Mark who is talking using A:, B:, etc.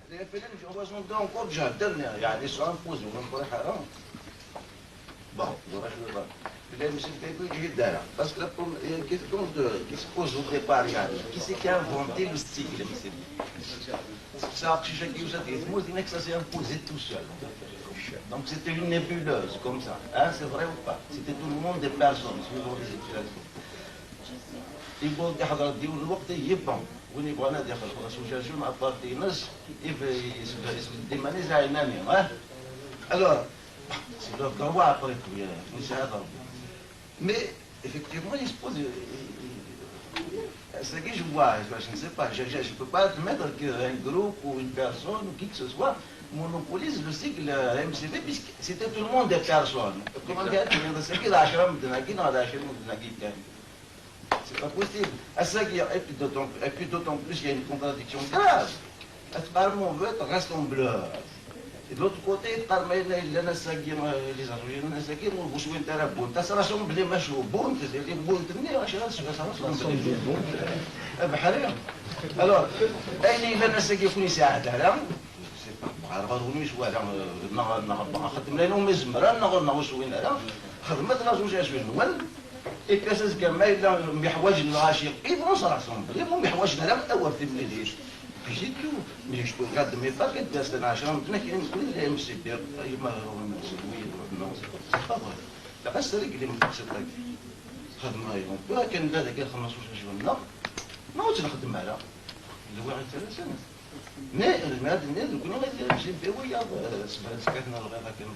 A: Les FLN, on sont encore jardin, يعني سؤال نفوز ونقول حرام. Bon, c'est الدارة. Parce que la question qui se pose au départ, qui c'est qui a inventé le style, ça, ça s'est imposé tout seul. Donc c'était une nébuleuse comme ça. Hein, c'est vrai ou pas? C'était tout le monde des personnes, suivant les situations. يقول دي حضرت دي والوقت يبقى وين يبغى انا داخل الاسوسياسيون ابارتي ناس ديماني زعيماني ها alors c'est leur droit après tout c'est ça mais effectivement il se pose ce que je vois je ne sais pas je ne peux pas admettre qu'un groupe ou une personne ou qui que ce soit monopolise le cycle MCV puisque c'était tout le monde des personnes comment dire c'est que la chambre de Nagui dans la chambre de Nagui c'est pas possible. Et puis d'autant plus, il y a une contradiction grave. Apparemment, on veut être rassembleur. Et de l'autre côté, les Nasagir, vous souhaitez un bon. Ça rassemble les machos. Bon, c'est les bons tenus, ça rassemble les bons. Alors, les Nasagir connaissent à la c'est pas grave, on est soit خدم لنا مزمرة نغوصوا هنا خدمت راسو جاش بالنوال et que c'est ce que maintenant محواج العاشق ils vont se rassembler ils vont محواج لنا أول في المدينة puis c'est tout mais je regarde mes paquets de cette nation كاين كل MCP ما non c'est pas vrai لا بس رجلي من تحت خدمة يوم كان ذلك 15 جونا ما عودش نخدم معها اللي هو غير 3 سنوات mais الماد الناس كنا غير MCP ويا سكتنا الغير كان